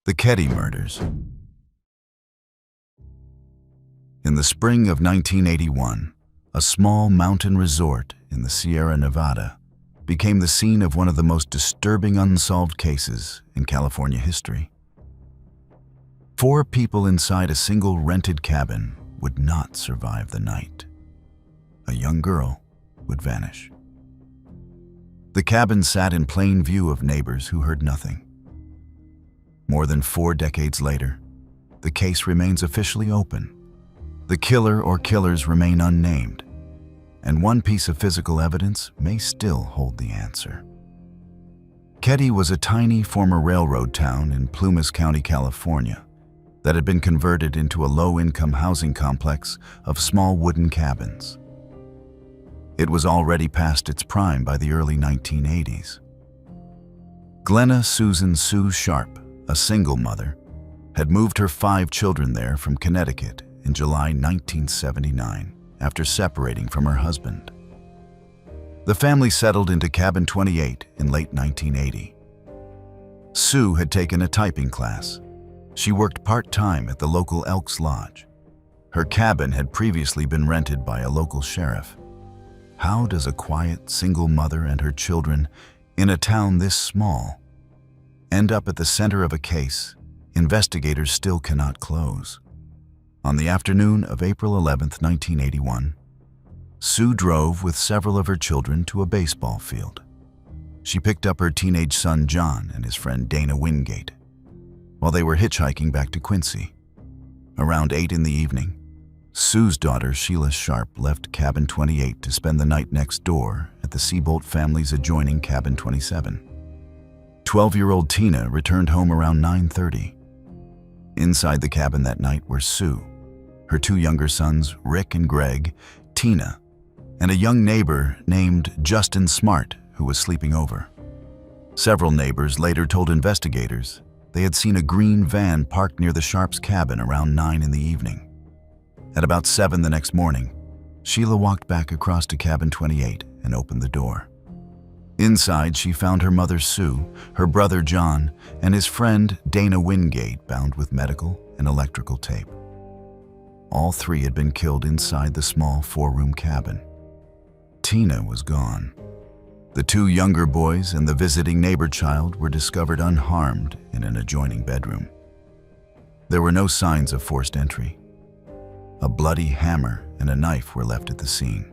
The Ketty murders. In the spring of 1981, a small mountain resort in the Sierra Nevada became the scene of one of the most disturbing unsolved cases in California history. 4 people inside a single rented cabin would not survive the night. A young girl would vanish. The cabin sat in plain view of neighbors who heard nothing. More than 4 decades later, the case remains officially open. The killer or killers remain unnamed, and one piece of physical evidence may still hold the answer. Ketty was a tiny former railroad town in Plumas County, California, that had been converted into a low-income housing complex of small wooden cabins. It was already past its prime by the early 1980s. Glenna Susan Sue Sharp, a single mother, had moved her 5 children there from Connecticut in July 1979 after separating from her husband. The family settled into Cabin 28 in late 1980. Sue had taken a typing class. She worked part-time at the local Elks Lodge. Her cabin had previously been rented by a local sheriff. How does a quiet single mother and her children in a town this small end up at the center of a case investigators still cannot close? On the afternoon of April 11, 1981, Sue drove with several of her children to a baseball field. She picked up her teenage son John and his friend Dana Wingate while they were hitchhiking back to Quincy. Around 8 in the evening, Sue's daughter Sheila Sharp left Cabin 28 to spend the night next door at the Seabolt family's adjoining Cabin 27. 12-year-old Tina returned home around 9:30. Inside the cabin that night were Sue, her 2 younger sons, Rick and Greg, Tina, and a young neighbor named Justin Smart who was sleeping over. Several neighbors later told investigators they had seen a green van parked near the Sharps' cabin around 9 in the evening. At about 7 the next morning, Sheila walked back across to Cabin 28 and opened the door. Inside, she found her mother Sue, her brother John, and his friend Dana Wingate bound with medical and electrical tape. All 3 had been killed inside the small 4-room cabin. Tina was gone. The 2 younger boys and the visiting neighbor child were discovered unharmed in an adjoining bedroom. There were no signs of forced entry. A bloody hammer and a knife were left at the scene.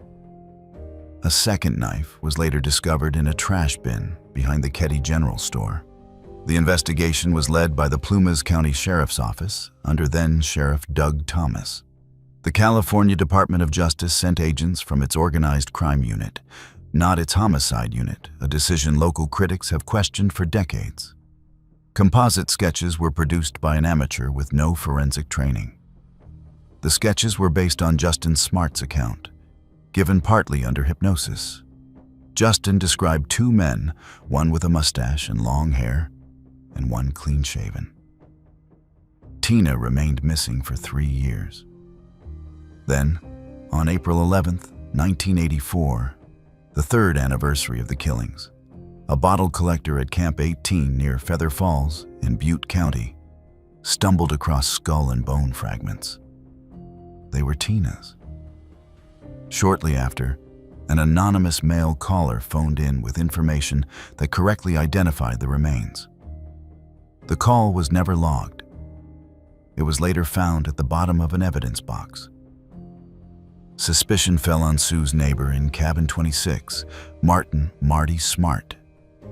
A second knife was later discovered in a trash bin behind the Ketty General Store. The investigation was led by the Plumas County Sheriff's Office under then-Sheriff Doug Thomas. The California Department of Justice sent agents from its organized crime unit, not its homicide unit, a decision local critics have questioned for decades. Composite sketches were produced by an amateur with no forensic training. The sketches were based on Justin Smart's account, given partly under hypnosis. Justin described 2 men, one with a mustache and long hair, and one clean-shaven. Tina remained missing for 3 years. Then, on April 11, 1984, the 3rd anniversary of the killings, a bottle collector at Camp 18 near Feather Falls in Butte County stumbled across skull and bone fragments. They were Tina's. Shortly after, an anonymous male caller phoned in with information that correctly identified the remains. The call was never logged. It was later found at the bottom of an evidence box. Suspicion fell on Sue's neighbor in Cabin 26, Marty Smart,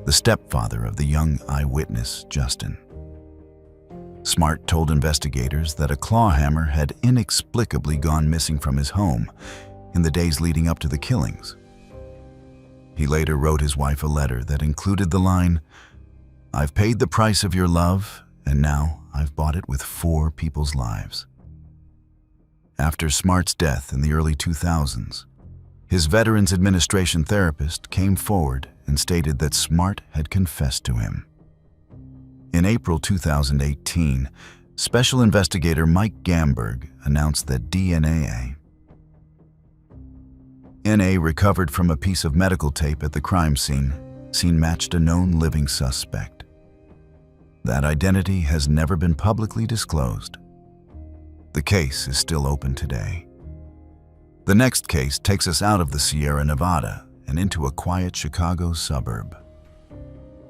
the stepfather of the young eyewitness, Justin. Smart told investigators that a claw hammer had inexplicably gone missing from his home in the days leading up to the killings. He later wrote his wife a letter that included the line, "I've paid the price of your love, and now I've bought it with 4 people's lives." After Smart's death in the early 2000s, his Veterans Administration therapist came forward and stated that Smart had confessed to him. In April 2018, Special Investigator Mike Gamberg announced that DNA recovered from a piece of medical tape at the crime scene matched a known living suspect. That identity has never been publicly disclosed. The case is still open today. The next case takes us out of the Sierra Nevada and into a quiet Chicago suburb,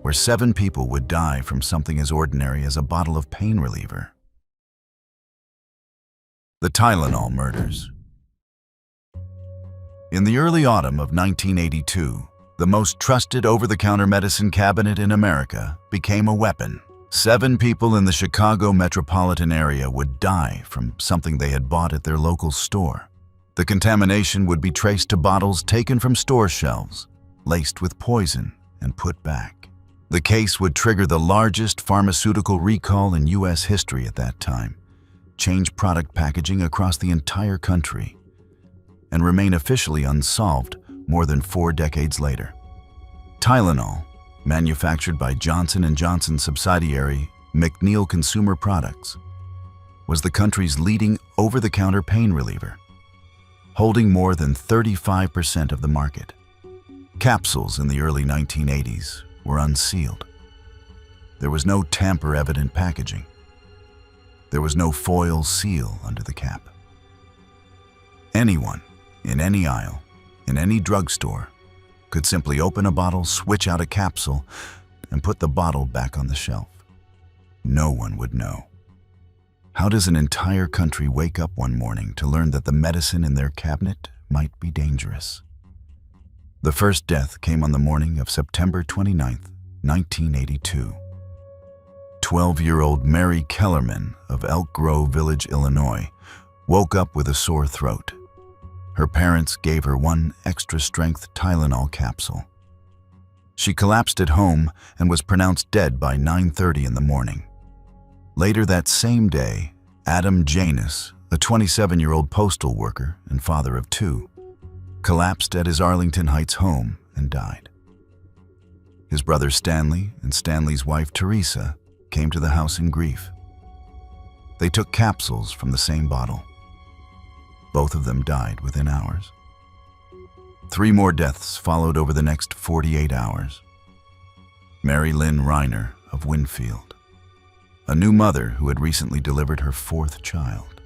where 7 people would die from something as ordinary as a bottle of pain reliever. The Tylenol murders. In the early autumn of 1982, the most trusted over-the-counter medicine cabinet in America became a weapon. 7 people in the Chicago metropolitan area would die from something they had bought at their local store. The contamination would be traced to bottles taken from store shelves, laced with poison, and put back. The case would trigger the largest pharmaceutical recall in U.S. history at that time, change product packaging across the entire country, and remain officially unsolved more than 4 decades later. Tylenol, manufactured by Johnson & Johnson subsidiary McNeil Consumer Products, was the country's leading over-the-counter pain reliever, holding more than 35% of the market. Capsules in the early 1980s were unsealed. There was no tamper-evident packaging. There was no foil seal under the cap. Anyone, in any aisle, in any drugstore, could simply open a bottle, switch out a capsule, and put the bottle back on the shelf. No one would know. How does an entire country wake up one morning to learn that the medicine in their cabinet might be dangerous? The first death came on the morning of September 29, 1982. 12-year-old Mary Kellerman of Elk Grove Village, Illinois, woke up with a sore throat. Her parents gave her 1 extra-strength Tylenol capsule. She collapsed at home and was pronounced dead by 9:30 in the morning. Later that same day, Adam Janus, a 27-year-old postal worker and father of 2, collapsed at his Arlington Heights home and died. His brother Stanley and Stanley's wife Teresa came to the house in grief. They took capsules from the same bottle. Both of them died within hours. 3 more deaths followed over the next 48 hours. Mary Lynn Reiner of Winfield, a new mother who had recently delivered her 4th child.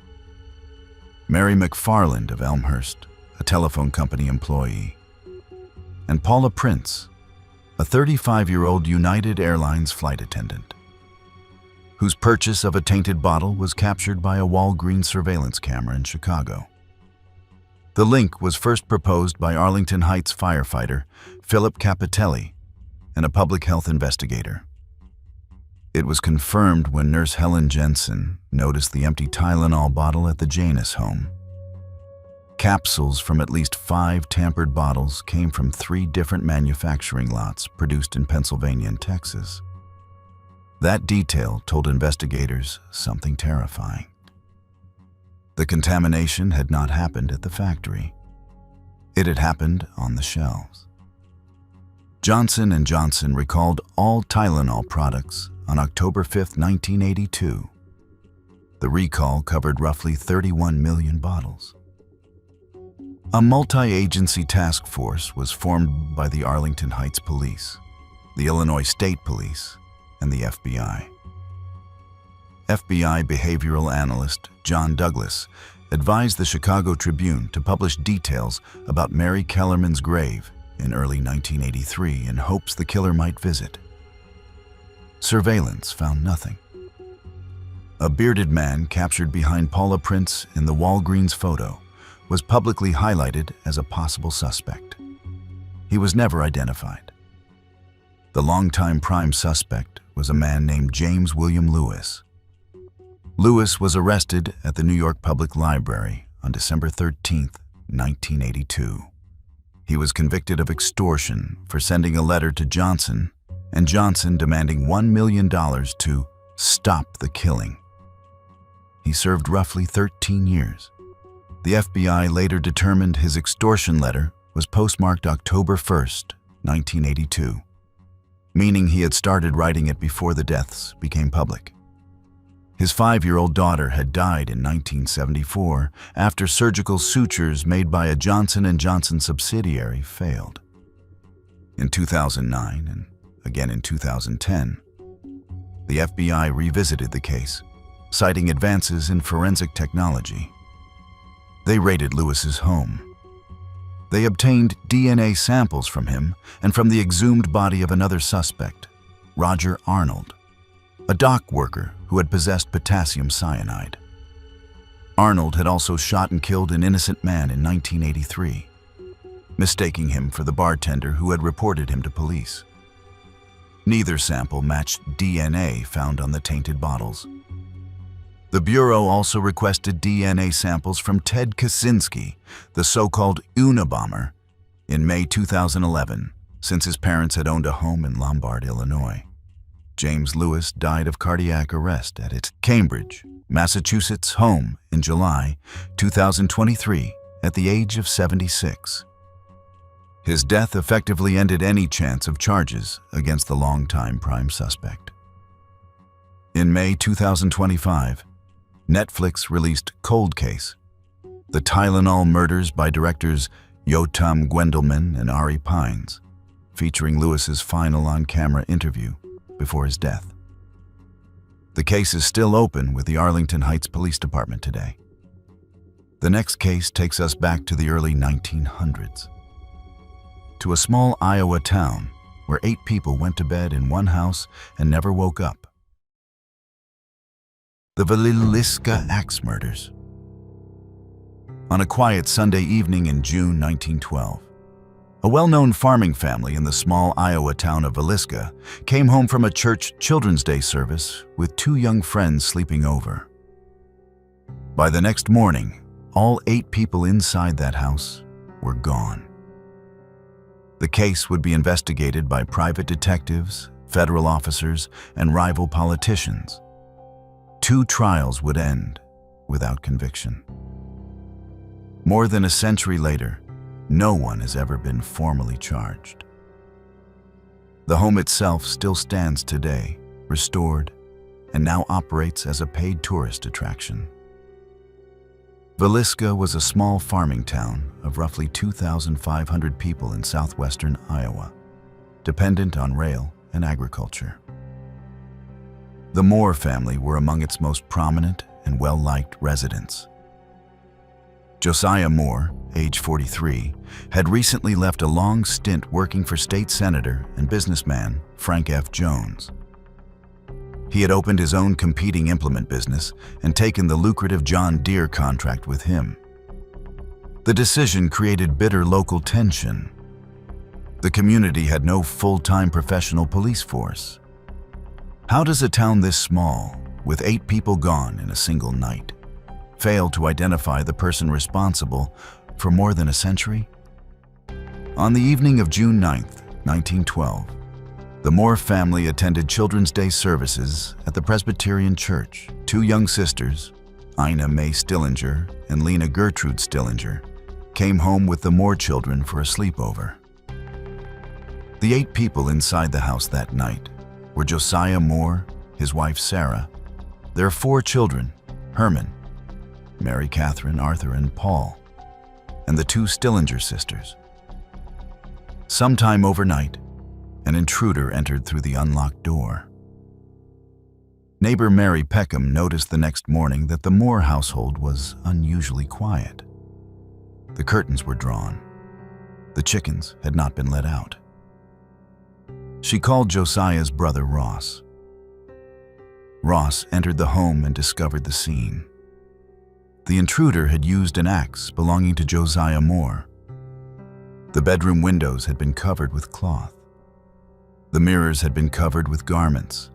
Mary McFarland of Elmhurst, a telephone company employee. And Paula Prince, a 35-year-old United Airlines flight attendant, whose purchase of a tainted bottle was captured by a Walgreens surveillance camera in Chicago. The link was first proposed by Arlington Heights firefighter Philip Capitelli and a public health investigator. It was confirmed when nurse Helen Jensen noticed the empty Tylenol bottle at the Janus home. Capsules from at least 5 tampered bottles came from 3 different manufacturing lots produced in Pennsylvania and Texas. That detail told investigators something terrifying. The contamination had not happened at the factory. It had happened on the shelves. Johnson & Johnson recalled all Tylenol products on October 5, 1982. The recall covered roughly 31 million bottles. A multi-agency task force was formed by the Arlington Heights Police, the Illinois State Police, and the FBI. FBI behavioral analyst John Douglas advised the Chicago Tribune to publish details about Mary Kellerman's grave in early 1983 in hopes the killer might visit. Surveillance found nothing. A bearded man captured behind Paula Prince in the Walgreens photo was publicly highlighted as a possible suspect. He was never identified. The longtime prime suspect was a man named James William Lewis. Lewis was arrested at the New York Public Library on December 13, 1982. He was convicted of extortion for sending a letter to Johnson, and Johnson demanding $1 million to stop the killing. He served roughly 13 years. The FBI later determined his extortion letter was postmarked October 1, 1982, meaning he had started writing it before the deaths became public. His 5-year-old daughter had died in 1974 after surgical sutures made by a Johnson & Johnson subsidiary failed. In 2009 and again in 2010, the FBI revisited the case, citing advances in forensic technology. They raided Lewis's home. They obtained DNA samples from him and from the exhumed body of another suspect, Roger Arnold, a dock worker who had possessed potassium cyanide. Arnold had also shot and killed an innocent man in 1983, mistaking him for the bartender who had reported him to police. Neither sample matched DNA found on the tainted bottles. The Bureau also requested DNA samples from Ted Kaczynski, the so-called Unabomber, in May 2011, since his parents had owned a home in Lombard, Illinois. James Lewis died of cardiac arrest at its Cambridge, Massachusetts home in July 2023 at the age of 76. His death effectively ended any chance of charges against the longtime prime suspect. In May 2025, Netflix released Cold Case, the Tylenol murders by directors Yotam Gwendelman and Ari Pines, featuring Lewis's final on-camera interview before his death. The case is still open with the Arlington Heights Police Department today. The next case takes us back to the early 1900s, to a small Iowa town where 8 people went to bed in one house and never woke up. The Villisca Axe Murders. On a quiet Sunday evening in June 1912, a well-known farming family in the small Iowa town of Villisca came home from a church Children's Day service with 2 young friends sleeping over. By the next morning, all 8 people inside that house were gone. The case would be investigated by private detectives, federal officers, and rival politicians. 2 trials would end without conviction. More than a century later, no one has ever been formally charged. The home itself still stands today, restored, and now operates as a paid tourist attraction. Villisca was a small farming town of roughly 2,500 people in southwestern Iowa, dependent on rail and agriculture. The Moore family were among its most prominent and well-liked residents. Josiah Moore, age 43, had recently left a long stint working for state senator and businessman Frank F. Jones. He had opened his own competing implement business and taken the lucrative John Deere contract with him. The decision created bitter local tension. The community had no full-time professional police force. How does a town this small, with 8 people gone in a single night, fail to identify the person responsible for more than a century? On the evening of June 9, 1912, the Moore family attended Children's Day services at the Presbyterian Church. 2 young sisters, Ina Mae Stillinger and Lena Gertrude Stillinger, came home with the Moore children for a sleepover. The 8 people inside the house that night were Josiah Moore, his wife Sarah, their 4 children, Herman, Mary Catherine, Arthur, and Paul, and the 2 Stillinger sisters. Sometime overnight, an intruder entered through the unlocked door. Neighbor Mary Peckham noticed the next morning that the Moore household was unusually quiet. The curtains were drawn. The chickens had not been let out. She called Josiah's brother Ross. Ross entered the home and discovered the scene. The intruder had used an axe belonging to Josiah Moore. The bedroom windows had been covered with cloth. The mirrors had been covered with garments.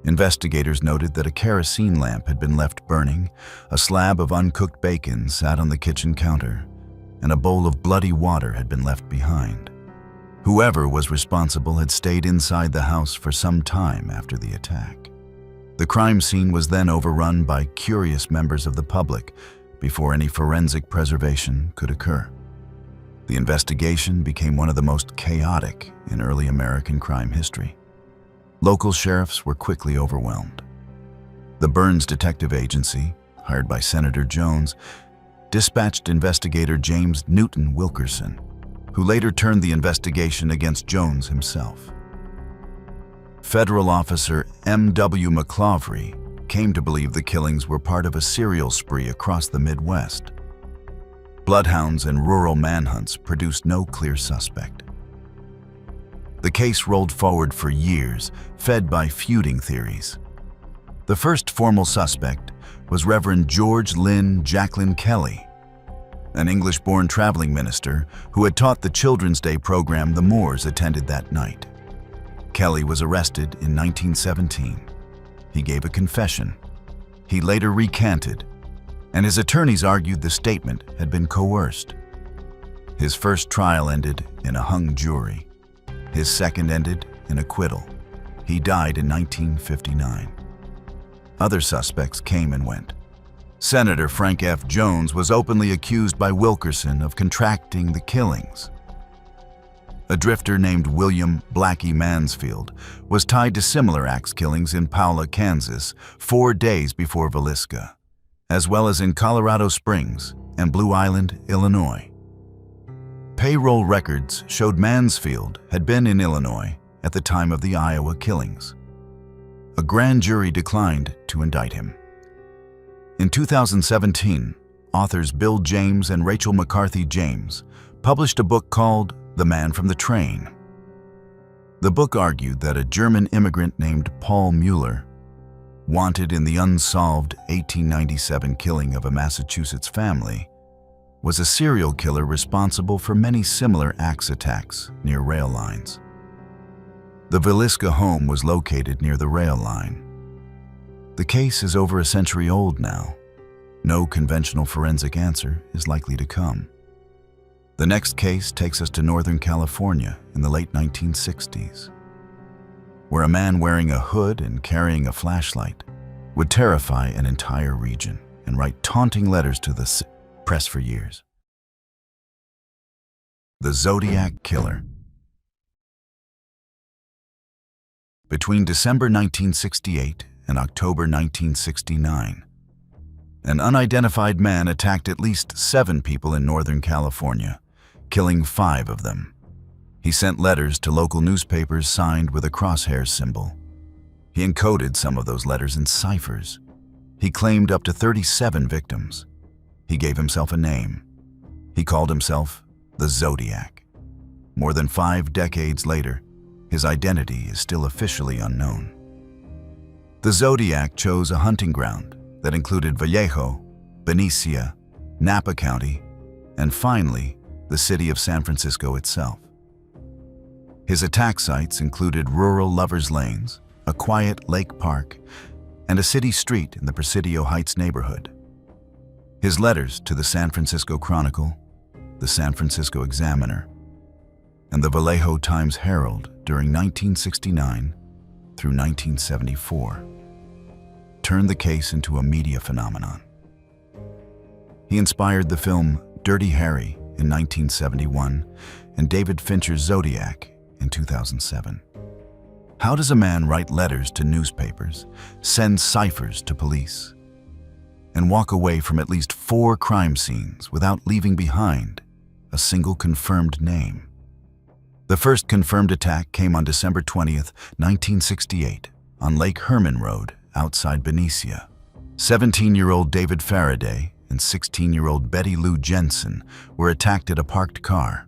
Investigators noted that a kerosene lamp had been left burning, a slab of uncooked bacon sat on the kitchen counter, and a bowl of bloody water had been left behind. Whoever was responsible had stayed inside the house for some time after the attack. The crime scene was then overrun by curious members of the public before any forensic preservation could occur. The investigation became one of the most chaotic in early American crime history. Local sheriffs were quickly overwhelmed. The Burns Detective Agency, hired by Senator Jones, dispatched investigator James Newton Wilkerson, who later turned the investigation against Jones himself. federal officer M.W. McClaughry came to believe the killings were part of a serial spree across the Midwest. Bloodhounds and rural manhunts produced no clear suspect. The case rolled forward for years, fed by feuding theories. The first formal suspect was Reverend George Lynn Jacqueline Kelly, an English-born traveling minister who had taught the Children's Day program the Moors attended that night. Kelly was arrested in 1917. He gave a confession. He later recanted, and his attorneys argued the statement had been coerced. His first trial ended in a hung jury. His second ended in acquittal. He died in 1959. Other suspects came and went. Senator Frank F. Jones was openly accused by Wilkerson of contracting the killings. A drifter named William Blackie Mansfield was tied to similar axe killings in Paola, Kansas, 4 days before Villisca, as well as in Colorado Springs and Blue Island, Illinois. Payroll records showed Mansfield had been in Illinois at the time of the Iowa killings. A grand jury declined to indict him. In 2017, authors Bill James and Rachel McCarthy James published a book called The Man from the Train. The book argued that a German immigrant named Paul Mueller, wanted in the unsolved 1897 killing of a Massachusetts family, was a serial killer responsible for many similar axe attacks near rail lines. The Villisca home was located near the rail line. The case is over a century old now. No conventional forensic answer is likely to come. The next case takes us to Northern California in the late 1960s, where a man wearing a hood and carrying a flashlight would terrify an entire region and write taunting letters to the press for years. The Zodiac Killer. Between December 1968 and October 1969, an unidentified man attacked at least 7 people in Northern California, killing 5 of them. He sent letters to local newspapers signed with a crosshair symbol. He encoded some of those letters in ciphers. He claimed up to 37 victims. He gave himself a name. He called himself the Zodiac. More than 5 decades later, his identity is still officially unknown. The Zodiac chose a hunting ground that included Vallejo, Benicia, Napa County, and finally, the city of San Francisco itself. His attack sites included rural lovers' lanes, a quiet lake park, and a city street in the Presidio Heights neighborhood. His letters to the San Francisco Chronicle, the San Francisco Examiner, and the Vallejo Times-Herald during 1969 through 1974 turned the case into a media phenomenon. He inspired the film Dirty Harry in 1971 and David Fincher's Zodiac in 2007. How does a man write letters to newspapers, send ciphers to police, and walk away from at least 4 crime scenes without leaving behind a single confirmed name? The first confirmed attack came on December 20th, 1968, on Lake Herman Road outside Benicia. 17-year-old David Faraday and 16-year-old Betty Lou Jensen were attacked at a parked car.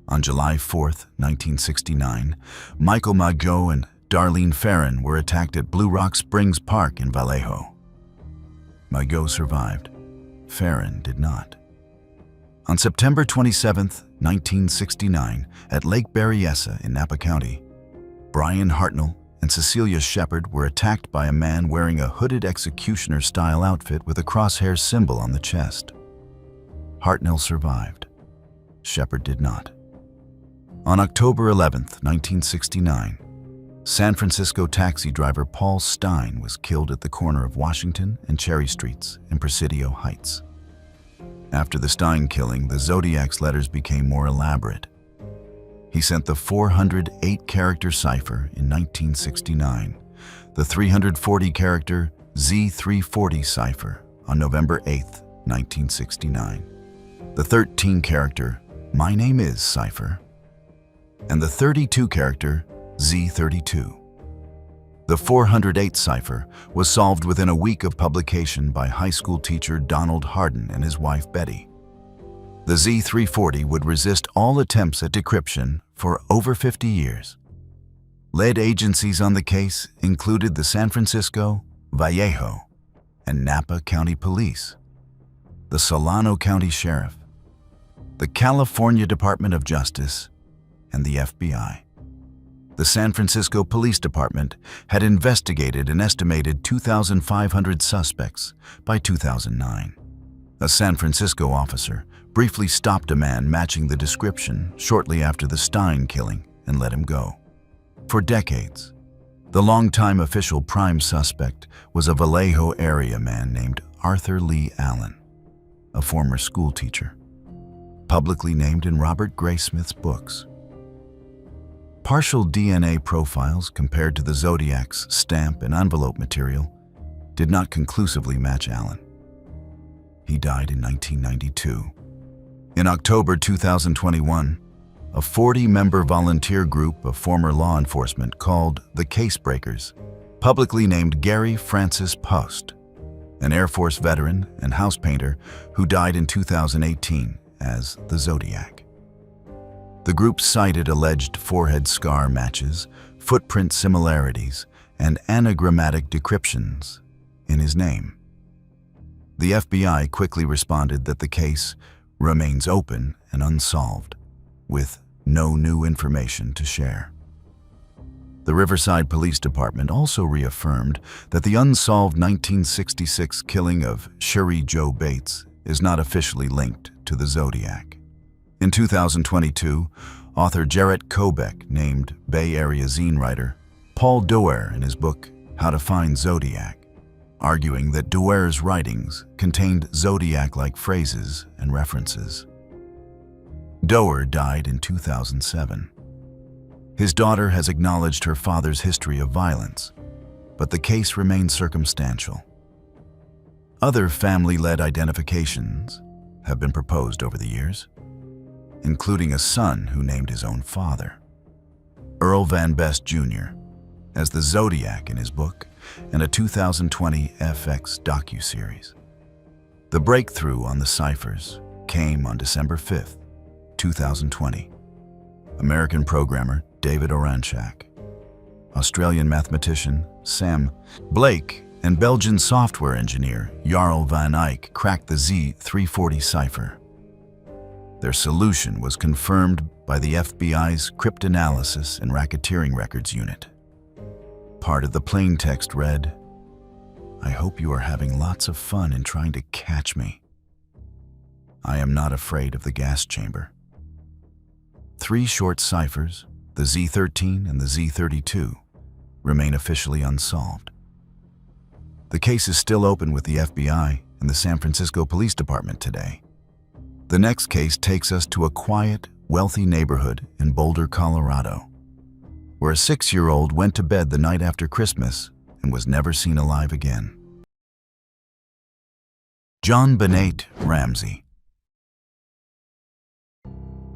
On July 4th, 1969, Michael Mageau and Darlene Ferrin were attacked at Blue Rock Springs Park in Vallejo. Mageau survived. Ferrin did not. On September 27, 1969, at Lake Berryessa in Napa County, Brian Hartnell and Cecilia Shepard were attacked by a man wearing a hooded executioner-style outfit with a crosshair symbol on the chest. Hartnell survived. Shepard did not. On October 11, 1969, San Francisco taxi driver Paul Stein was killed at the corner of Washington and Cherry Streets in Presidio Heights. After the Stein killing, the Zodiac's letters became more elaborate. He sent the 408-character cipher in 1969, the 340-character Z340 cipher on November 8, 1969, the 13-character My Name Is cipher, and the 32-character Z32. The 408 cipher was solved within a week of publication by high school teacher Donald Hardin and his wife Betty. The Z340 would resist all attempts at decryption for over 50 years. Lead agencies on the case included the San Francisco, Vallejo, and Napa County Police, the Solano County Sheriff, the California Department of Justice, and the FBI. The San Francisco Police Department had investigated an estimated 2,500 suspects by 2009. A San Francisco officer briefly stopped a man matching the description shortly after the Stein killing and let him go. For decades, the longtime official prime suspect was a Vallejo area man named Arthur Lee Allen, a former schoolteacher, publicly named in Robert Graysmith's books. Partial DNA profiles compared to the Zodiac's stamp and envelope material did not conclusively match Allen. He died in 1992. In October 2021, a 40-member volunteer group of former law enforcement called the Casebreakers publicly named Gary Francis Post, an Air Force veteran and house painter who died in 2018, as the Zodiac. The group cited alleged forehead scar matches, footprint similarities, and anagrammatic decryptions in his name. The FBI quickly responded that the case remains open and unsolved, with no new information to share. The Riverside Police Department also reaffirmed that the unsolved 1966 killing of Cherie Jo Bates is not officially linked to the Zodiac. In 2022, author Jarrett Kobek named Bay Area zine writer Paul Doerr in his book How to Find Zodiac, arguing that Doerr's writings contained Zodiac-like phrases and references. Doerr died in 2007. His daughter has acknowledged her father's history of violence, but the case remains circumstantial. Other family-led identifications have been proposed over the years, including a son who named his own father, Earl Van Best Jr., as the Zodiac in his book, and a 2020 FX docuseries. The breakthrough on the ciphers came on December 5, 2020. American programmer David Oranchak, Australian mathematician Sam Blake, and Belgian software engineer Jarl van Eyck cracked the Z340 cipher. Their solution was confirmed by the FBI's Cryptanalysis and Racketeering Records Unit. Part of the plain text read, "I hope you are having lots of fun in trying to catch me. I am not afraid of the gas chamber." 3 short ciphers, the Z13 and the Z32, remain officially unsolved. The case is still open with the FBI and the San Francisco Police Department today. The next case takes us to a quiet, wealthy neighborhood in Boulder, Colorado, where a 6-year-old went to bed the night after Christmas and was never seen alive again. JonBenet Ramsey.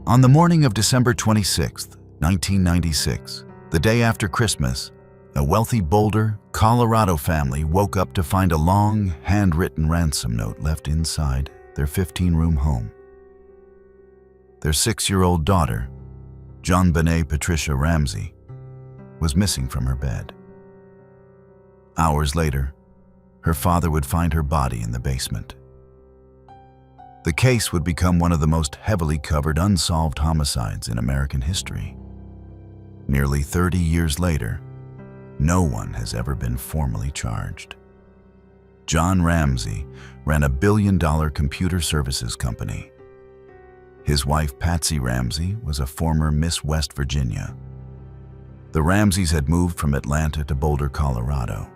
On the morning of December 26, 1996, the day after Christmas, a wealthy Boulder, Colorado family woke up to find a long, handwritten ransom note left inside their 15-room home. Their 6-year-old daughter, JonBenet Patricia Ramsey, was missing from her bed. Hours later, her father would find her body in the basement. The case would become one of the most heavily covered unsolved homicides in American history. Nearly 30 years later, no one has ever been formally charged. John Ramsey ran a billion-dollar computer services company. His wife, Patsy Ramsey, was a former Miss West Virginia. The Ramseys had moved from Atlanta to Boulder, Colorado,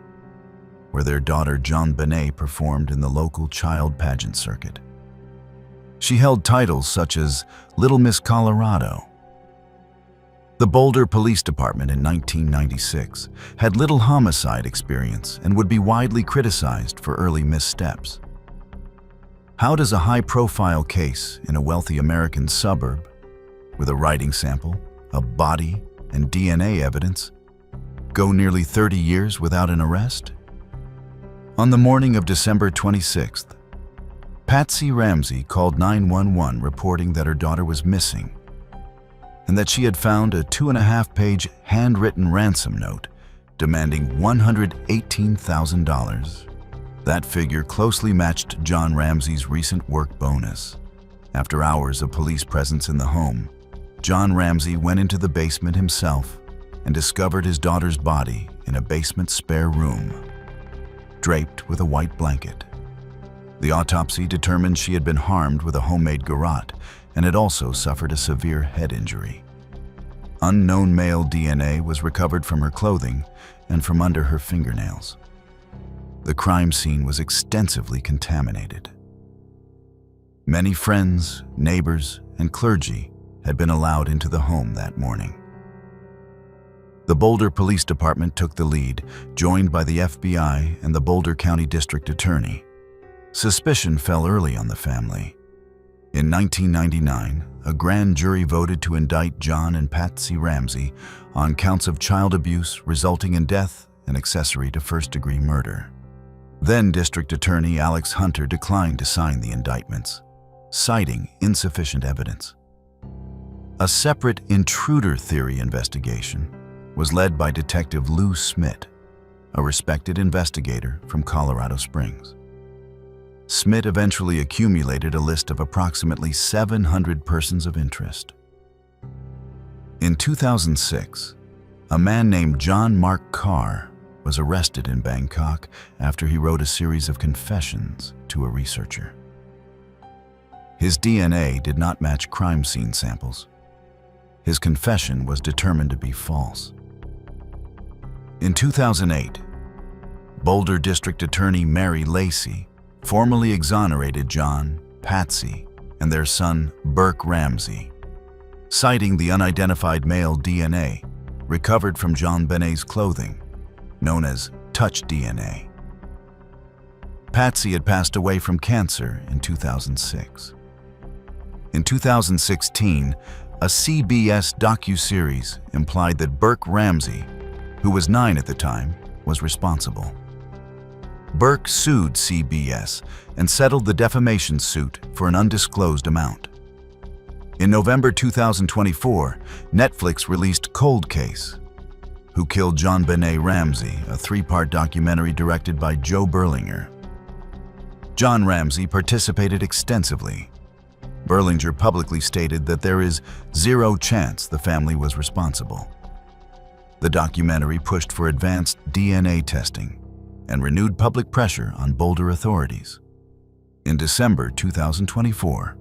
where their daughter JonBenet performed in the local child pageant circuit. She held titles such as Little Miss Colorado. The Boulder Police Department in 1996 had little homicide experience and would be widely criticized for early missteps. How does a high-profile case in a wealthy American suburb, with a writing sample, a body, and DNA evidence, go nearly 30 years without an arrest? On the morning of December 26th, Patsy Ramsey called 911 reporting that her daughter was missing and that she had found a 2.5-page handwritten ransom note demanding $118,000. That figure closely matched John Ramsey's recent work bonus. After hours of police presence in the home, John Ramsey went into the basement himself and discovered his daughter's body in a basement spare room, draped with a white blanket. The autopsy determined she had been harmed with a homemade garrote and had also suffered a severe head injury. Unknown male DNA was recovered from her clothing and from under her fingernails. The crime scene was extensively contaminated. Many friends, neighbors, and clergy had been allowed into the home that morning. The Boulder Police Department took the lead, joined by the FBI and the Boulder County District Attorney. Suspicion fell early on the family. In 1999, a grand jury voted to indict John and Patsy Ramsey on counts of child abuse resulting in death and accessory to first-degree murder. Then District Attorney Alex Hunter declined to sign the indictments, citing insufficient evidence. A separate intruder theory investigation was led by Detective Lou Smith, a respected investigator from Colorado Springs. Smith eventually accumulated a list of approximately 700 persons of interest. In 2006, a man named John Mark Carr was arrested in Bangkok after he wrote a series of confessions to a researcher. His DNA did not match crime scene samples. His confession was determined to be false. In 2008, Boulder District Attorney Mary Lacey formally exonerated John, Patsy, and their son Burke Ramsey, citing the unidentified male DNA recovered from John Benet's clothing, known as touch DNA. Patsy had passed away from cancer in 2006. In 2016, a CBS docuseries implied that Burke Ramsey, who was 9 at the time, was responsible. Burke sued CBS and settled the defamation suit for an undisclosed amount. In November 2024, Netflix released Cold Case, Who Killed John Benet Ramsey, a 3-part documentary directed by Joe Berlinger. John Ramsey participated extensively. Berlinger publicly stated that there is zero chance the family was responsible. The documentary pushed for advanced DNA testing and renewed public pressure on Boulder authorities. In December 2024,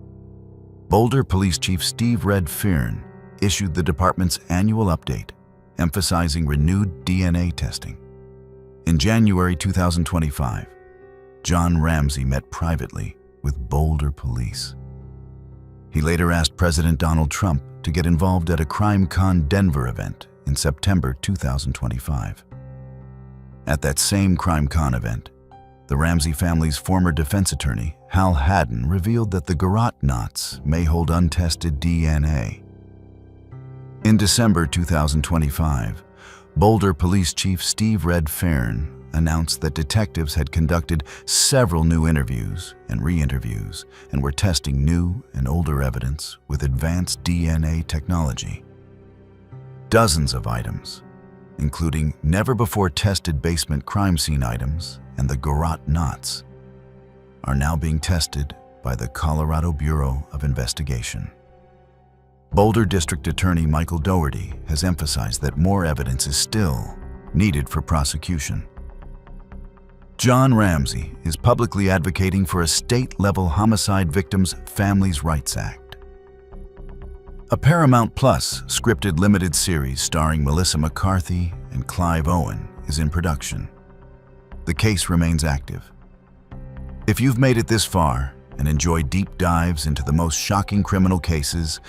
Boulder Police Chief Steve Red Fearn issued the department's annual update, emphasizing renewed DNA testing. In January 2025, John Ramsey met privately with Boulder police. He later asked President Donald Trump to get involved at a CrimeCon Denver event in September 2025. At that same CrimeCon event, the Ramsey family's former defense attorney, Hal Haddon, revealed that the garrote knots may hold untested DNA. In December 2025, Boulder Police Chief Steve Red Fearn announced that detectives had conducted several new interviews and re-interviews and were testing new and older evidence with advanced DNA technology. Dozens of items, including never-before-tested basement crime scene items and the garrote knots, are now being tested by the Colorado Bureau of Investigation. Boulder District Attorney Michael Dougherty has emphasized that more evidence is still needed for prosecution. John Ramsey is publicly advocating for a state-level Homicide Victims' Families' Rights Act. A Paramount Plus scripted limited series starring Melissa McCarthy and Clive Owen is in production. The case remains active. If you've made it this far and enjoy deep dives into the most shocking criminal cases,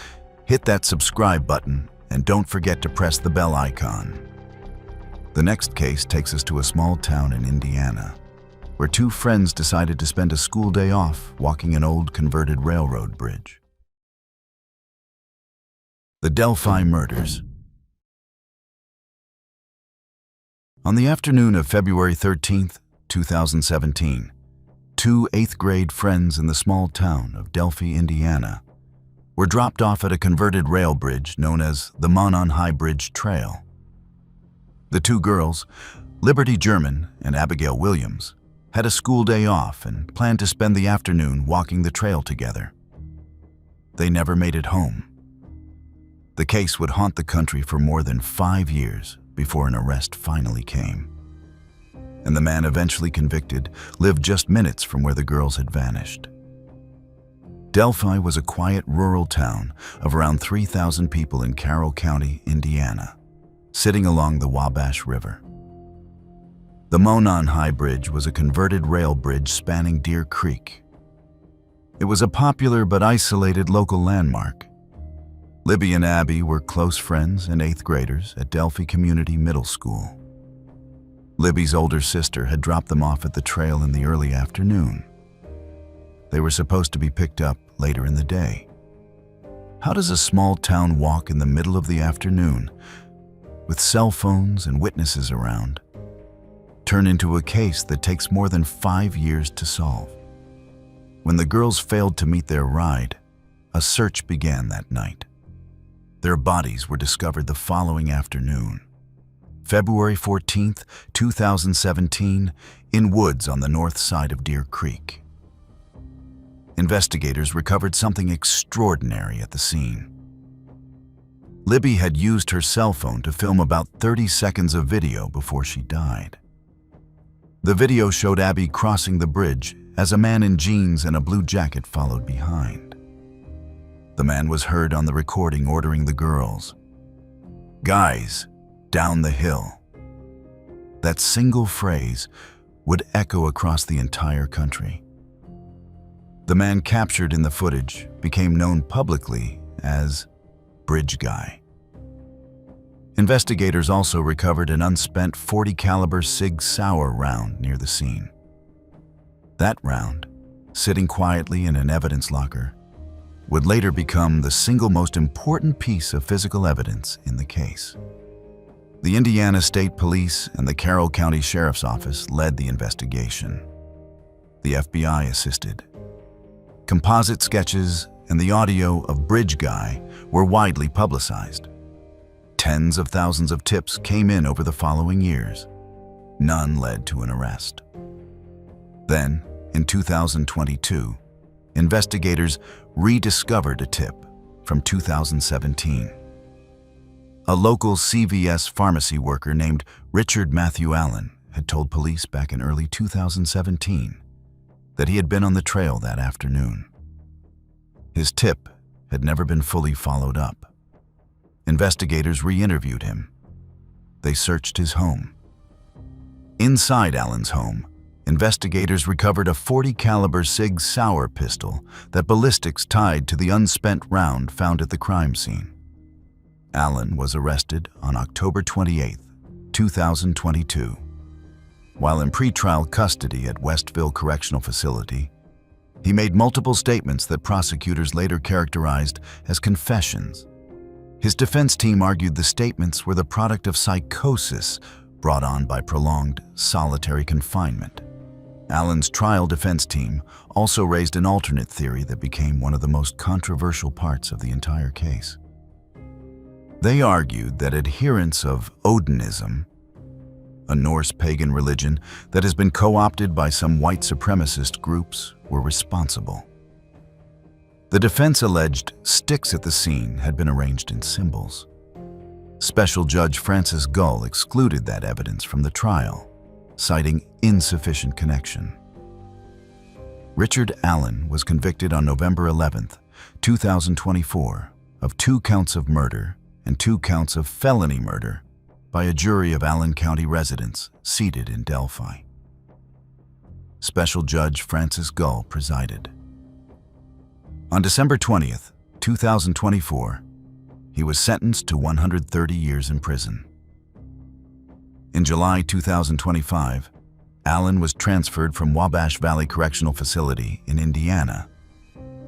hit that subscribe button and don't forget to press the bell icon. The next case takes us to a small town in Indiana, where 2 friends decided to spend a school day off walking an old converted railroad bridge. The Delphi Murders. On the afternoon of February 13th, 2017, two eighth-grade friends in the small town of Delphi, Indiana, were dropped off at a converted rail bridge known as the Monon High Bridge Trail. The two girls, Liberty German and Abigail Williams, had a school day off and planned to spend the afternoon walking the trail together. They never made it home. The case would haunt the country for more than 5 years before an arrest finally came. And the man eventually convicted lived just minutes from where the girls had vanished. Delphi was a quiet rural town of around 3,000 people in Carroll County, Indiana, sitting along the Wabash River. The Monon High Bridge was a converted rail bridge spanning Deer Creek. It was a popular but isolated local landmark. Libby and Abby were close friends and eighth graders at Delphi Community Middle School. Libby's older sister had dropped them off at the trail in the early afternoon. They were supposed to be picked up later in the day. How does a small town walk in the middle of the afternoon, with cell phones and witnesses around, turn into a case that takes more than 5 years to solve? When the girls failed to meet their ride, a search began that night. Their bodies were discovered the following afternoon, February 14th, 2017, in woods on the north side of Deer Creek. Investigators recovered something extraordinary at the scene. Libby had used her cell phone to film about 30 seconds of video before she died. The video showed Abby crossing the bridge as a man in jeans and a blue jacket followed behind. The man was heard on the recording ordering the girls, "Guys, down the hill." That single phrase would echo across the entire country. The man captured in the footage became known publicly as Bridge Guy. Investigators also recovered an unspent .40 caliber Sig Sauer round near the scene. That round, sitting quietly in an evidence locker, would later become the single most important piece of physical evidence in the case. The Indiana State Police and the Carroll County Sheriff's Office led the investigation. The FBI assisted. Composite sketches and the audio of Bridge Guy were widely publicized. Tens of thousands of tips came in over the following years. None led to an arrest. Then, in 2022, investigators rediscovered a tip from 2017. A local CVS pharmacy worker named Richard Matthew Allen had told police back in early 2017 that he had been on the trail that afternoon. His tip had never been fully followed up. Investigators re-interviewed him. They searched his home. Inside Allen's home, investigators recovered a .40 caliber Sig Sauer pistol that ballistics tied to the unspent round found at the crime scene. Allen was arrested on October 28, 2022. While in pretrial custody at Westville Correctional Facility, he made multiple statements that prosecutors later characterized as confessions. His defense team argued the statements were the product of psychosis brought on by prolonged solitary confinement. Allen's trial defense team also raised an alternate theory that became one of the most controversial parts of the entire case. They argued that adherents of Odinism, a Norse pagan religion that has been co-opted by some white supremacist groups, were responsible. The defense alleged sticks at the scene had been arranged in symbols. Special Judge Francis Gull excluded that evidence from the trial, citing insufficient connection. Richard Allen was convicted on November 11, 2024, of 2 counts of murder and 2 counts of felony murder by a jury of Allen County residents seated in Delphi. Special Judge Francis Gull presided. On December 20, 2024, he was sentenced to 130 years in prison. In July 2025, Allen was transferred from Wabash Valley Correctional Facility in Indiana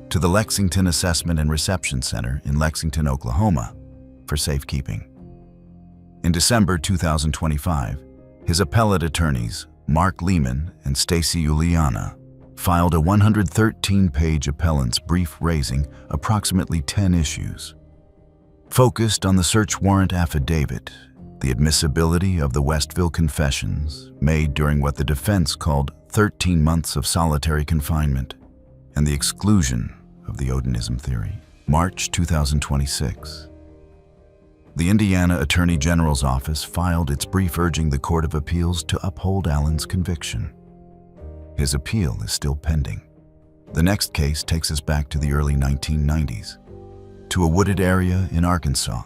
to the Lexington Assessment and Reception Center in Lexington, Oklahoma, for safekeeping. In December 2025, His appellate attorneys, Mark Lehman and Stacy Uliana, filed a 113-page appellant's brief raising approximately 10 issues. Focused on the search warrant affidavit, the admissibility of the Westville confessions made during what the defense called 13 months of solitary confinement, and the exclusion of the Odinism theory. March 2026. The Indiana Attorney General's office filed its brief urging the Court of Appeals to uphold Allen's conviction. His appeal is still pending. The next case takes us back to the early 1990s, to a wooded area in Arkansas,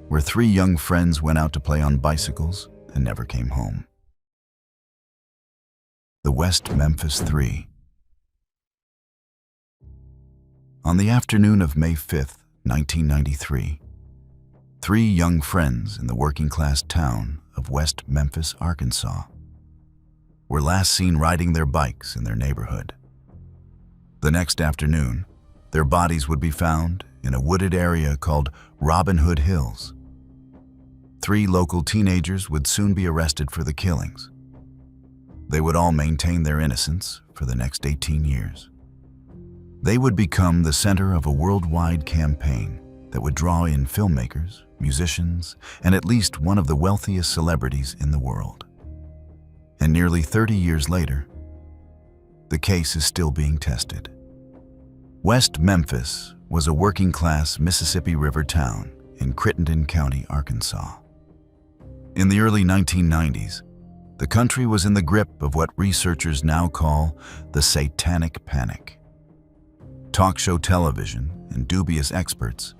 where 3 young friends went out to play on bicycles and never came home. The West Memphis Three. On the afternoon of May 5, 1993, 3 young friends in the working-class town of West Memphis, Arkansas, were last seen riding their bikes in their neighborhood. The next afternoon, their bodies would be found in a wooded area called Robin Hood Hills. 3 local teenagers would soon be arrested for the killings. They would all maintain their innocence for the next 18 years. They would become the center of a worldwide campaign that would draw in filmmakers, musicians, and at least one of the wealthiest celebrities in the world. And nearly 30 years later, the case is still being tested. West Memphis was a working-class Mississippi River town in Crittenden County, Arkansas. In the early 1990s, the country was in the grip of what researchers now call the Satanic Panic. Talk show television and dubious experts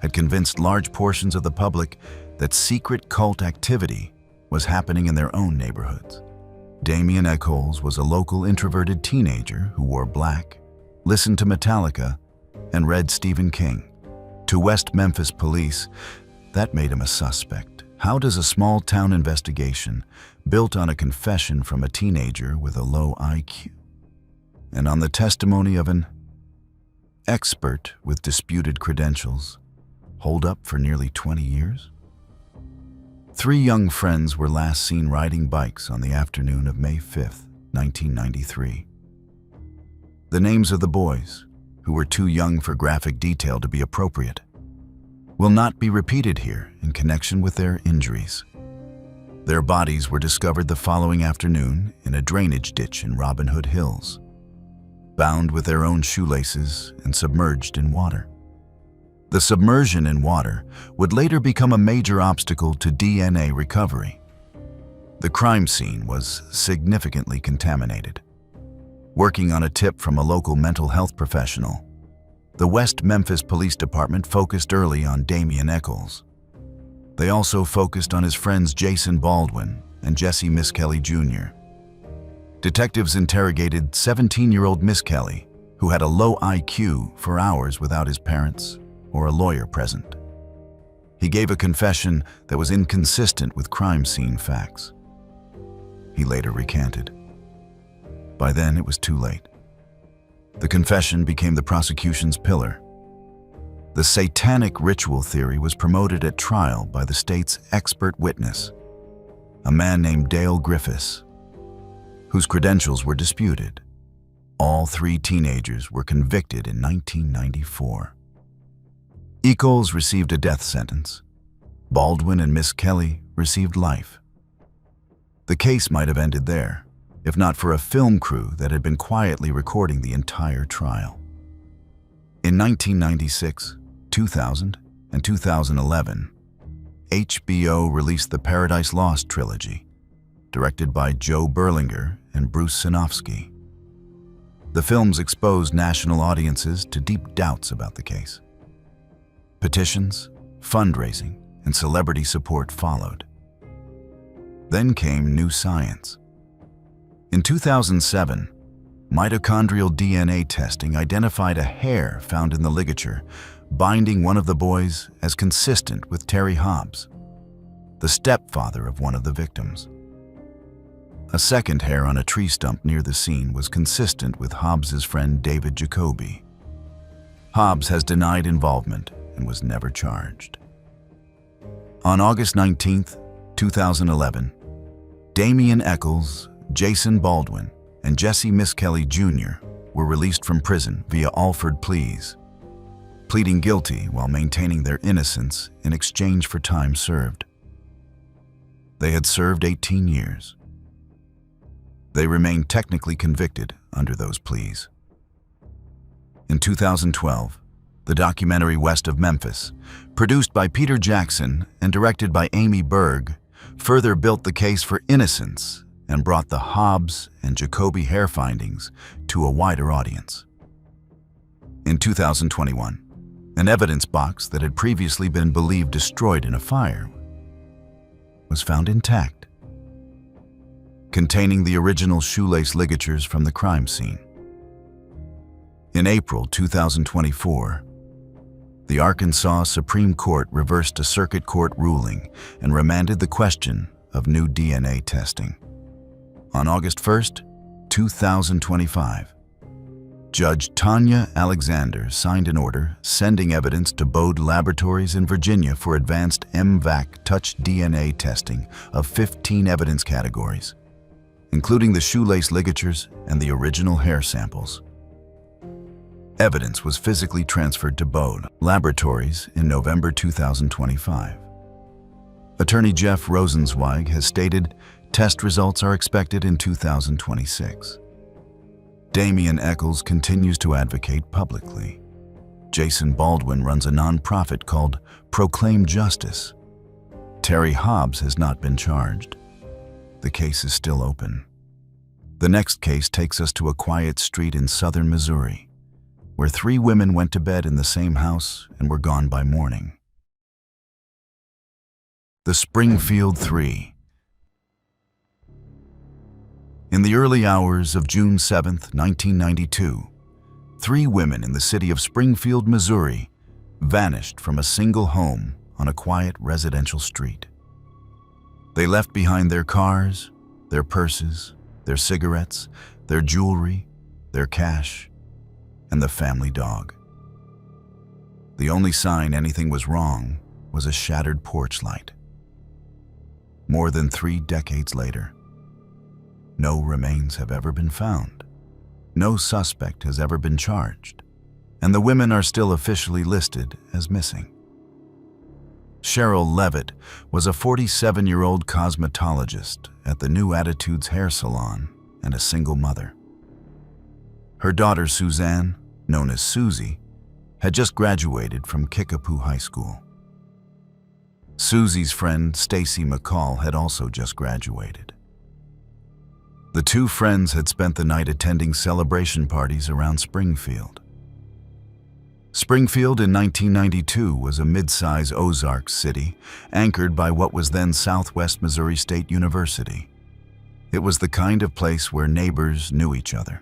had convinced large portions of the public that secret cult activity was happening in their own neighborhoods. Damien Echols was a local introverted teenager who wore black, listened to Metallica, and read Stephen King. To West Memphis police, that made him a suspect. How does a small-town investigation, built on a confession from a teenager with a low IQ, and on the testimony of an expert with disputed credentials, hold up for nearly 20 years? 3 young friends were last seen riding bikes on the afternoon of May 5, 1993. The names of the boys, who were too young for graphic detail to be appropriate, will not be repeated here in connection with their injuries. Their bodies were discovered the following afternoon in a drainage ditch in Robin Hood Hills, bound with their own shoelaces and submerged in water. The submersion in water would later become a major obstacle to DNA recovery. The crime scene was significantly contaminated. Working on a tip from a local mental health professional, the West Memphis Police Department focused early on Damien Echols. They also focused on his friends Jason Baldwin and Jesse Miskelly Jr. Detectives interrogated 17-year-old Miskelly, who had a low IQ, for hours without his parents or a lawyer present. He gave a confession that was inconsistent with crime scene facts. He later recanted. By then, it was too late. The confession became the prosecution's pillar. The satanic ritual theory was promoted at trial by the state's expert witness, a man named Dale Griffiths, whose credentials were disputed. All 3 teenagers were convicted in 1994. Echols received a death sentence. Baldwin and Miskelly received life. The case might have ended there, if not for a film crew that had been quietly recording the entire trial. In 1996, 2000, and 2011, HBO released the Paradise Lost trilogy, directed by Joe Berlinger and Bruce Sinofsky. The films exposed national audiences to deep doubts about the case. Petitions, fundraising, and celebrity support followed. Then came new science. In 2007, mitochondrial DNA testing identified a hair found in the ligature, binding one of the boys as consistent with Terry Hobbs, the stepfather of one of the victims. A second hair on a tree stump near the scene was consistent with Hobbs's friend David Jacoby. Hobbs has denied involvement and was never charged. On August 19, 2011, Damian Eccles, Jason Baldwin, and Jesse Miss Kelly Jr. were released from prison via offered pleas, pleading guilty while maintaining their innocence in exchange for time served. They had served 18 years. They remained technically convicted under those pleas. In 2012, the documentary West of Memphis, produced by Peter Jackson and directed by Amy Berg, further built the case for innocence and brought the Hobbs and Jacoby hair findings to a wider audience. In 2021, an evidence box that had previously been believed destroyed in a fire was found intact, containing the original shoelace ligatures from the crime scene. In April 2024, the Arkansas Supreme Court reversed a circuit court ruling and remanded the question of new DNA testing. On August 1st, 2025, Judge Tanya Alexander signed an order sending evidence to Bode Laboratories in Virginia for advanced MVAC touch DNA testing of 15 evidence categories, including the shoelace ligatures and the original hair samples. Evidence was physically transferred to Bode Laboratories in November 2025. Attorney Jeff Rosenzweig has stated test results are expected in 2026. Damian Eccles continues to advocate publicly. Jason Baldwin runs a nonprofit called Proclaim Justice. Terry Hobbs has not been charged. The case is still open. The next case takes us to a quiet street in southern Missouri, where 3 women went to bed in the same house and were gone by morning. The Springfield Three. In the early hours of June 7, 1992, 3 women in the city of Springfield, Missouri, vanished from a single home on a quiet residential street. They left behind their cars, their purses, their cigarettes, their jewelry, their cash, and the family dog. The only sign anything was wrong was a shattered porch light. More than 3 decades later, no remains have ever been found. No suspect has ever been charged, and the women are still officially listed as missing. Cheryl Levitt was a 47-year-old cosmetologist at the New Attitudes hair salon and a single mother. Her daughter Suzanne, known as Susie, had just graduated from Kickapoo High School. Susie's friend Stacy McCall had also just graduated. The 2 friends had spent the night attending celebration parties around Springfield. Springfield in 1992 was a mid-size Ozarks city anchored by what was then Southwest Missouri State University. It was the kind of place where neighbors knew each other.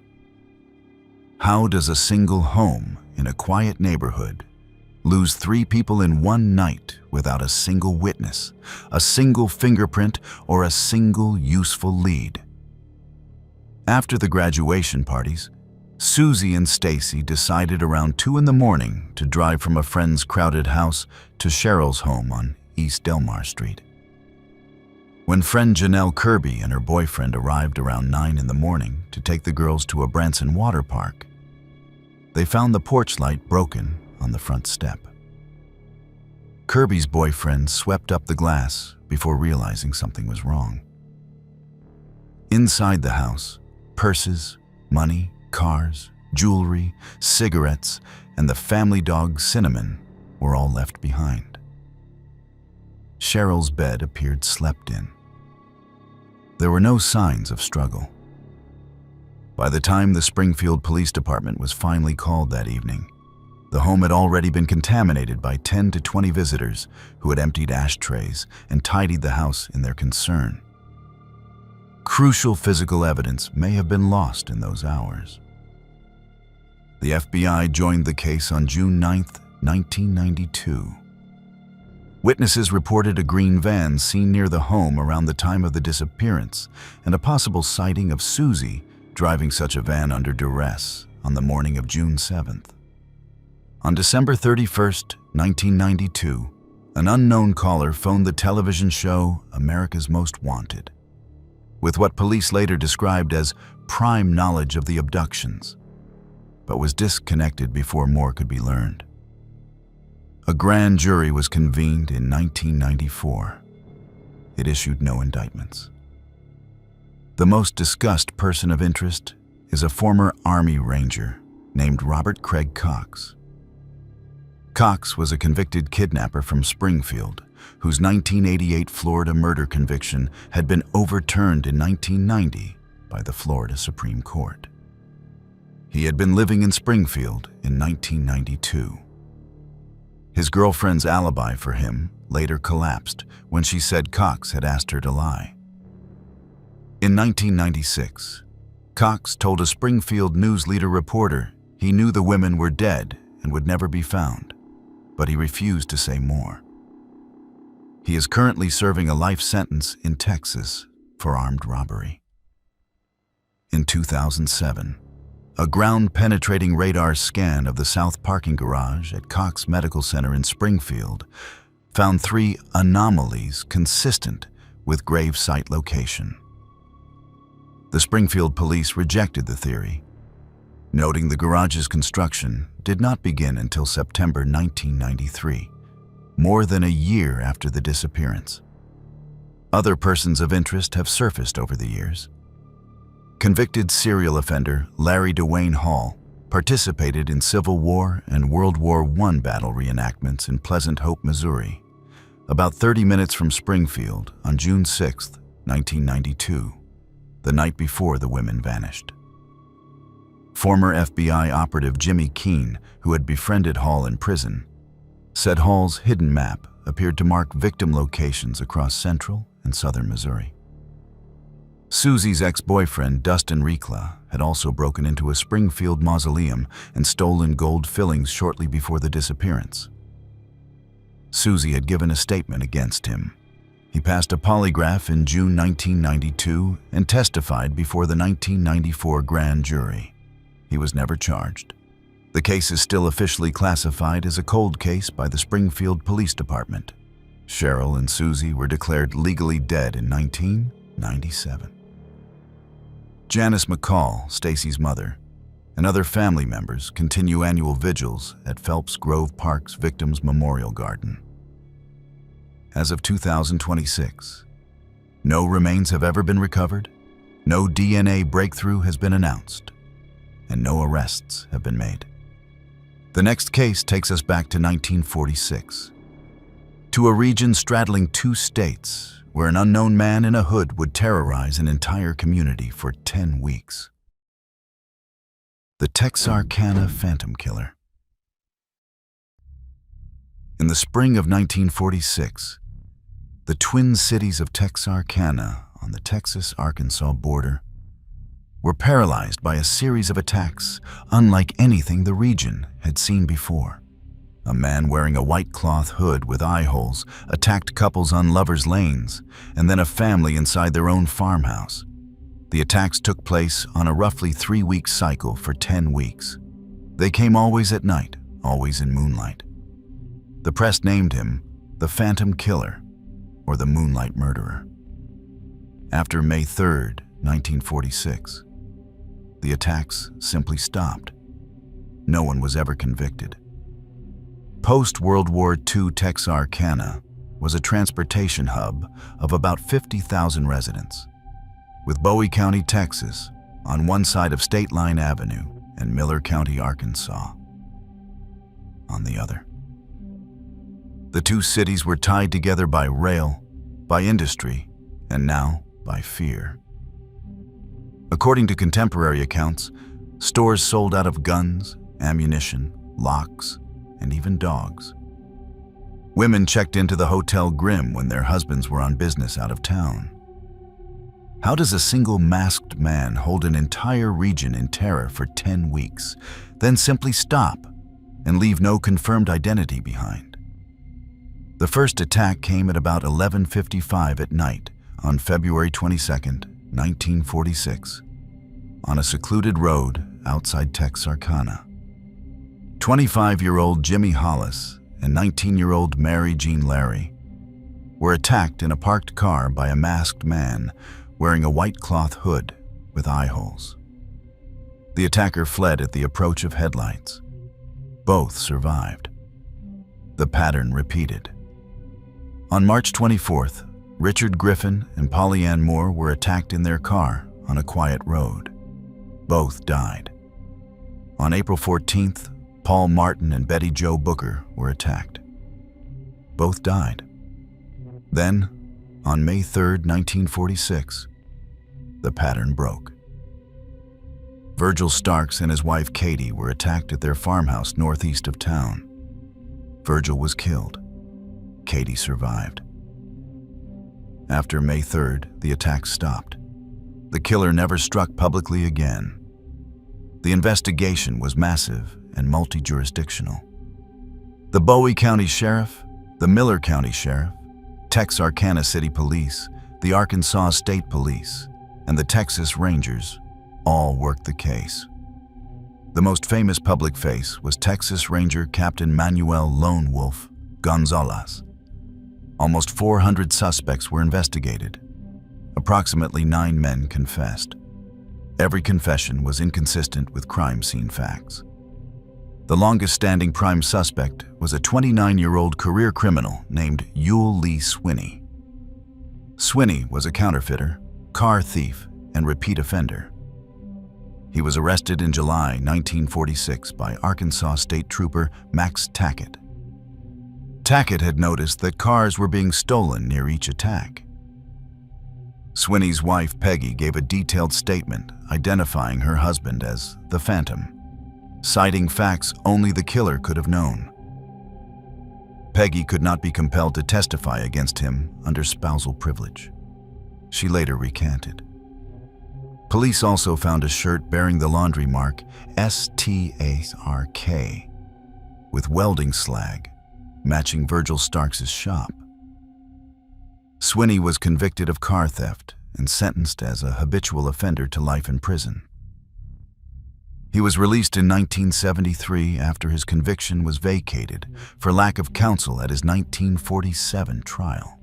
How does a single home in a quiet neighborhood lose 3 people in one night without a single witness, a single fingerprint, or a single useful lead? After the graduation parties, Susie and Stacy decided around 2 in the morning to drive from a friend's crowded house to Cheryl's home on East Delmar Street. When friend Janelle Kirby and her boyfriend arrived around 9 in the morning to take the girls to a Branson water park, they found the porch light broken on the front step. Kirby's boyfriend swept up the glass before realizing something was wrong. Inside the house, purses, money, cars, jewelry, cigarettes, and the family dog Cinnamon were all left behind. Cheryl's bed appeared slept in. There were no signs of struggle. By the time the Springfield Police Department was finally called that evening, the home had already been contaminated by 10 to 20 visitors who had emptied ashtrays and tidied the house in their concern. Crucial physical evidence may have been lost in those hours. The FBI joined the case on June 9, 1992. Witnesses reported a green van seen near the home around the time of the disappearance and a possible sighting of Susie driving such a van under duress on the morning of June 7th. On December 31, 1992, an unknown caller phoned the television show America's Most Wanted. with what police later described as prime knowledge of the abductions, but was disconnected before more could be learned. A grand jury was convened in 1994. It issued no indictments. The most discussed person of interest is a former Army Ranger named Robert Craig Cox. Cox was a convicted kidnapper from Springfield, whose 1988 Florida murder conviction had been overturned in 1990 by the Florida Supreme Court. He had been living in Springfield in 1992. His girlfriend's alibi for him later collapsed when she said Cox had asked her to lie. In 1996, Cox told a Springfield News Leader reporter he knew the women were dead and would never be found, but he refused to say more. He is currently serving a life sentence in Texas for armed robbery. In 2007, a ground-penetrating radar scan of the south parking garage at Cox Medical Center in Springfield found 3 anomalies consistent with grave site location. The Springfield police rejected the theory, noting the garage's construction did not begin until September 1993, more than a year after the disappearance. Other persons of interest have surfaced over the years. Convicted serial offender Larry Dwayne Hall participated in Civil War and World War I battle reenactments in Pleasant Hope, Missouri, about 30 minutes from Springfield on June 6, 1992, the night before the women vanished. Former FBI operative Jimmy Keene, who had befriended Hall in prison, said Hall's hidden map appeared to mark victim locations across central and southern Missouri. Susie's ex-boyfriend, Dustin Rikla, had also broken into a Springfield mausoleum and stolen gold fillings shortly before the disappearance. Susie had given a statement against him. He passed a polygraph in June 1992 and testified before the 1994 grand jury. He was never charged. The case is still officially classified as a cold case by the Springfield Police Department. Cheryl and Susie were declared legally dead in 1997. Janice McCall, Stacy's mother, and other family members continue annual vigils at Phelps Grove Park's Victims Memorial Garden. As of 2026, no remains have ever been recovered, no DNA breakthrough has been announced, and no arrests have been made. The next case takes us back to 1946, to a region straddling 2 states where an unknown man in a hood would terrorize an entire community for 10 weeks. The Texarkana Phantom Killer. In the spring of 1946, the twin cities of Texarkana on the Texas-Arkansas border were paralyzed by a series of attacks unlike anything the region had seen before. A man wearing a white cloth hood with eye holes attacked couples on lovers' lanes and then a family inside their own farmhouse. The attacks took place on a roughly 3-week cycle for 10 weeks. They came always at night, always in moonlight. The press named him the Phantom Killer or the Moonlight Murderer. After May 3rd, 1946, the attacks simply stopped. No one was ever convicted. Post-World War II Texarkana was a transportation hub of about 50,000 residents, with Bowie County, Texas, on one side of State Line Avenue and Miller County, Arkansas, on the other. The 2 cities were tied together by rail, by industry, and now by fear. According to contemporary accounts, stores sold out of guns, ammunition, locks, and even dogs. Women checked into the Hotel Grimm when their husbands were on business out of town. How does a single masked man hold an entire region in terror for 10 weeks, then simply stop and leave no confirmed identity behind? The first attack came at about 11:55 at night on February 22, 1946, on a secluded road outside Texarkana. 25-year-old Jimmy Hollis and 19-year-old Mary Jean Larry were attacked in a parked car by a masked man wearing a white cloth hood with eye holes. The attacker fled at the approach of headlights. Both survived. The pattern repeated. On March 24th, Richard Griffin and Polly Ann Moore were attacked in their car on a quiet road. Both died. On April 14th, Paul Martin and Betty Jo Booker were attacked. Both died. Then, on May 3rd, 1946, the pattern broke. Virgil Starks and his wife Katie were attacked at their farmhouse northeast of town. Virgil was killed. Katie survived. After May 3rd, the attack stopped. The killer never struck publicly again. The investigation was massive and multi-jurisdictional. The Bowie County Sheriff, the Miller County Sheriff, Texarkana City Police, the Arkansas State Police, and the Texas Rangers all worked the case. The most famous public face was Texas Ranger Captain Manuel Lone Wolf Gonzalez. Almost 400 suspects were investigated. Approximately 9 men confessed. Every confession was inconsistent with crime scene facts. The longest-standing prime suspect was a 29-year-old career criminal named Yule Lee Swinney. Swinney was a counterfeiter, car thief, and repeat offender. He was arrested in July 1946 by Arkansas State Trooper Max Tackett. Tackett had noticed that cars were being stolen near each attack. Swinney's wife Peggy gave a detailed statement identifying her husband as the Phantom, citing facts only the killer could have known. Peggy could not be compelled to testify against him under spousal privilege. She later recanted. Police also found a shirt bearing the laundry mark STARK with welding slag, matching Virgil Starks' shop. Swinney was convicted of car theft and sentenced as a habitual offender to life in prison. He was released in 1973 after his conviction was vacated for lack of counsel at his 1947 trial.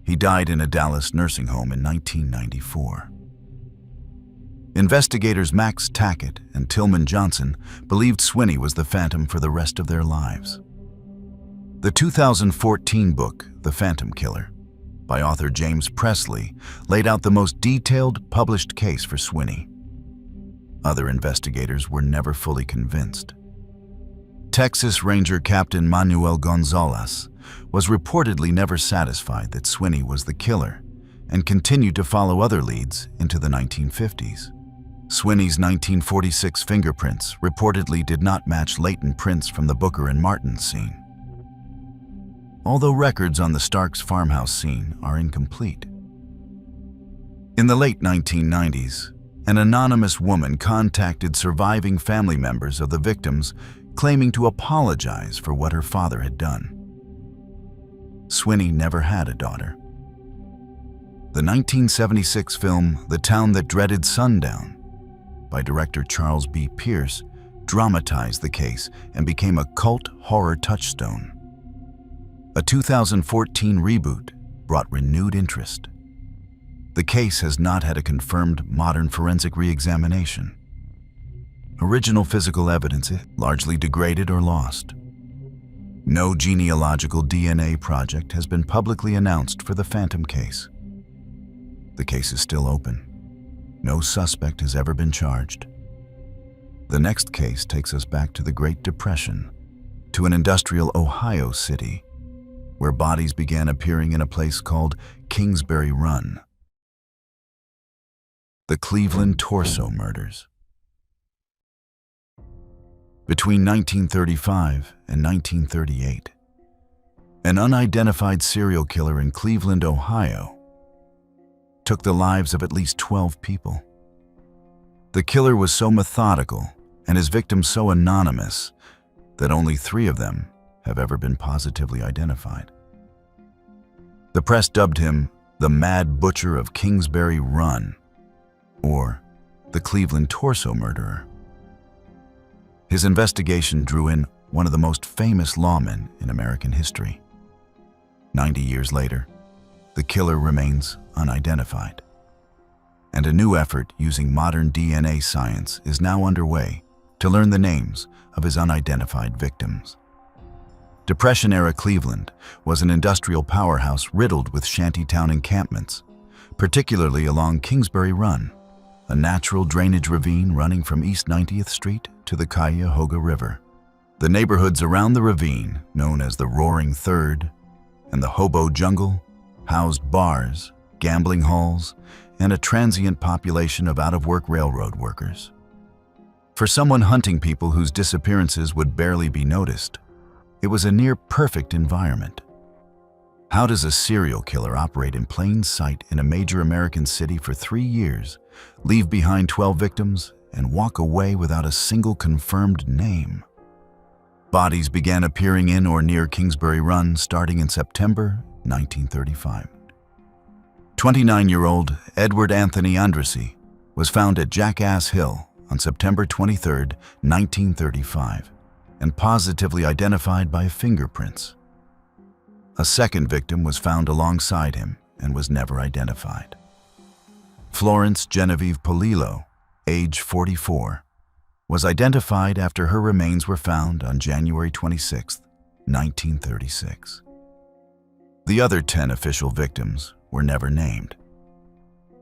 He died in a Dallas nursing home in 1994. Investigators Max Tackett and Tillman Johnson believed Swinney was the Phantom for the rest of their lives. The 2014 book, The Phantom Killer, by author James Presley, laid out the most detailed published case for Swinney. Other investigators were never fully convinced. Texas Ranger Captain Manuel Gonzalez was reportedly never satisfied that Swinney was the killer and continued to follow other leads into the 1950s. Swinney's 1946 fingerprints reportedly did not match latent prints from the Booker and Martin scene, although records on the Starks farmhouse scene are incomplete. In the late 1990s, an anonymous woman contacted surviving family members of the victims claiming to apologize for what her father had done. Swinney never had a daughter. The 1976 film The Town That Dreaded Sundown by director Charles B. Pierce dramatized the case and became a cult horror touchstone. A 2014 reboot brought renewed interest. The case has not had a confirmed modern forensic re-examination. Original physical evidence is largely degraded or lost. No genealogical DNA project has been publicly announced for the Phantom case. The case is still open. No suspect has ever been charged. The next case takes us back to the Great Depression, to an industrial Ohio city, where bodies began appearing in a place called Kingsbury Run. The Cleveland Torso Murders. Between 1935 and 1938, an unidentified serial killer in Cleveland, Ohio, took the lives of at least 12 people. The killer was so methodical and his victims so anonymous that only 3 of them have ever been positively identified. The press dubbed him the Mad Butcher of Kingsbury Run, or the Cleveland Torso Murderer. His investigation drew in one of the most famous lawmen in American history. 90 years later, the killer remains unidentified. And a new effort using modern DNA science is now underway to learn the names of his unidentified victims. Depression-era Cleveland was an industrial powerhouse riddled with shantytown encampments, particularly along Kingsbury Run, a natural drainage ravine running from East 90th Street to the Cuyahoga River. The neighborhoods around the ravine, known as the Roaring Third and the Hobo Jungle, housed bars, gambling halls, and a transient population of out-of-work railroad workers. For someone hunting people whose disappearances would barely be noticed, it was a near-perfect environment. How does a serial killer operate in plain sight in a major American city for 3 years, leave behind 12 victims, and walk away without a single confirmed name? Bodies began appearing in or near Kingsbury Run starting in September 1935. 29-year-old Edward Anthony Andrassy was found at Jackass Hill on September 23, 1935, and positively identified by fingerprints. A second victim was found alongside him and was never identified. Florence Genevieve Polillo, age 44, was identified after her remains were found on January 26, 1936. The other 10 official victims were never named.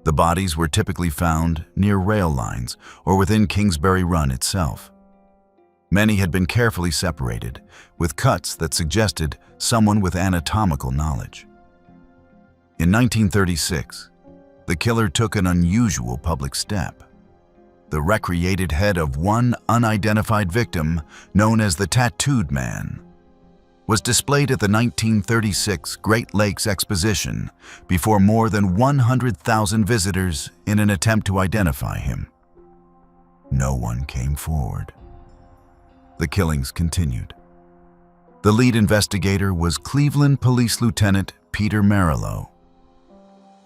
The bodies were typically found near rail lines or within Kingsbury Run itself. Many had been carefully separated, with cuts that suggested someone with anatomical knowledge. In 1936, the killer took an unusual public step. The recreated head of one unidentified victim, known as the Tattooed Man, was displayed at the 1936 Great Lakes Exposition before more than 100,000 visitors in an attempt to identify him. No one came forward. The killings continued. The lead investigator was Cleveland Police Lieutenant Peter Marilow,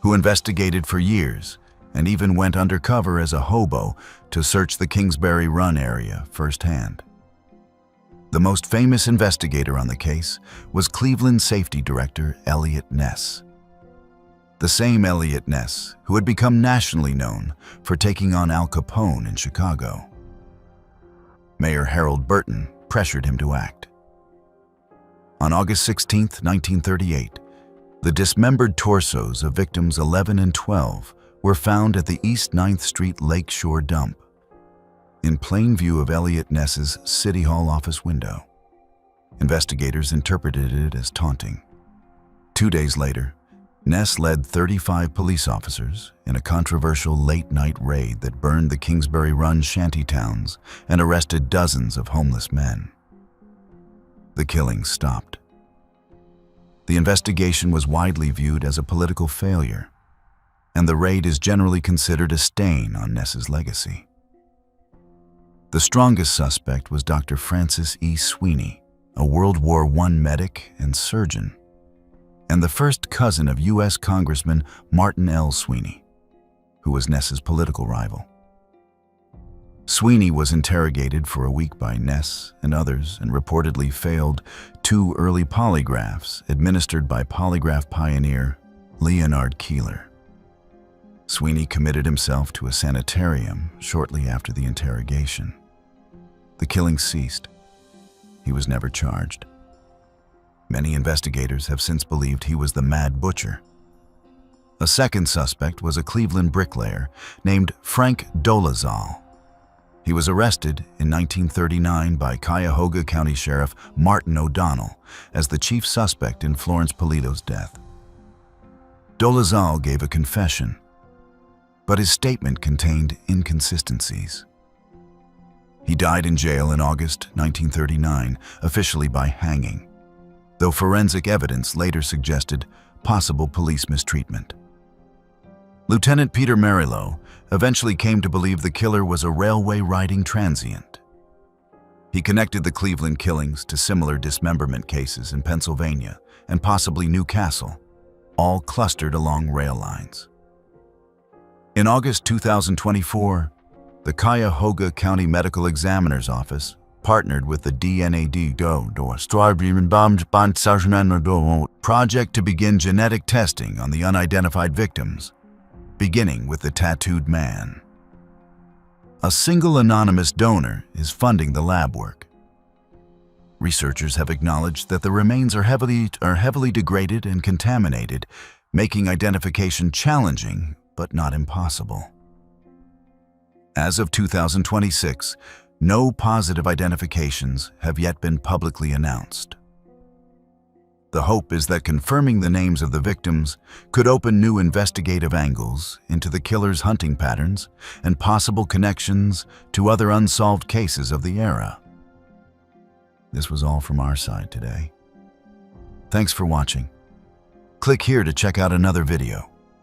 who investigated for years and even went undercover as a hobo to search the Kingsbury Run area firsthand. The most famous investigator on the case was Cleveland Safety Director Elliot Ness. The same Elliot Ness who had become nationally known for taking on Al Capone in Chicago. Mayor Harold Burton pressured him to act. On August 16, 1938, the dismembered torsos of victims 11 and 12 were found at the East 9th Street Lakeshore dump, in plain view of Elliot Ness's City Hall office window. Investigators interpreted it as taunting. 2 days later, Ness led 35 police officers in a controversial late-night raid that burned the Kingsbury Run shantytowns and arrested dozens of homeless men. The killings stopped. The investigation was widely viewed as a political failure, and the raid is generally considered a stain on Ness's legacy. The strongest suspect was Dr. Francis E. Sweeney, a World War I medic and surgeon, and the first cousin of U.S. Congressman Martin L. Sweeney, who was Ness's political rival. Sweeney was interrogated for a week by Ness and others and reportedly failed 2 early polygraphs administered by polygraph pioneer Leonard Keeler. Sweeney committed himself to a sanitarium shortly after the interrogation. The killing ceased. He was never charged. Many investigators have since believed he was the Mad Butcher. A second suspect was a Cleveland bricklayer named Frank Dolezal. He was arrested in 1939 by Cuyahoga County Sheriff Martin O'Donnell as the chief suspect in Florence Polillo's death. Dolezal gave a confession, but his statement contained inconsistencies. He died in jail in August 1939, officially by hanging, though forensic evidence later suggested possible police mistreatment. Lieutenant Peter Marilow eventually came to believe the killer was a railway riding transient. He connected the Cleveland killings to similar dismemberment cases in Pennsylvania and possibly Newcastle, all clustered along rail lines. In August 2024, the Cuyahoga County Medical Examiner's Office partnered with the DNAD project to begin genetic testing on the unidentified victims, beginning with the tattooed man. A single anonymous donor is funding the lab work. Researchers have acknowledged that the remains are heavily degraded and contaminated, making identification challenging but not impossible. As of 2026, no positive identifications have yet been publicly announced. The hope is that confirming the names of the victims could open new investigative angles into the killer's hunting patterns and possible connections to other unsolved cases of the era. This was all from our side today. Thanks for watching. Click here to check out another video.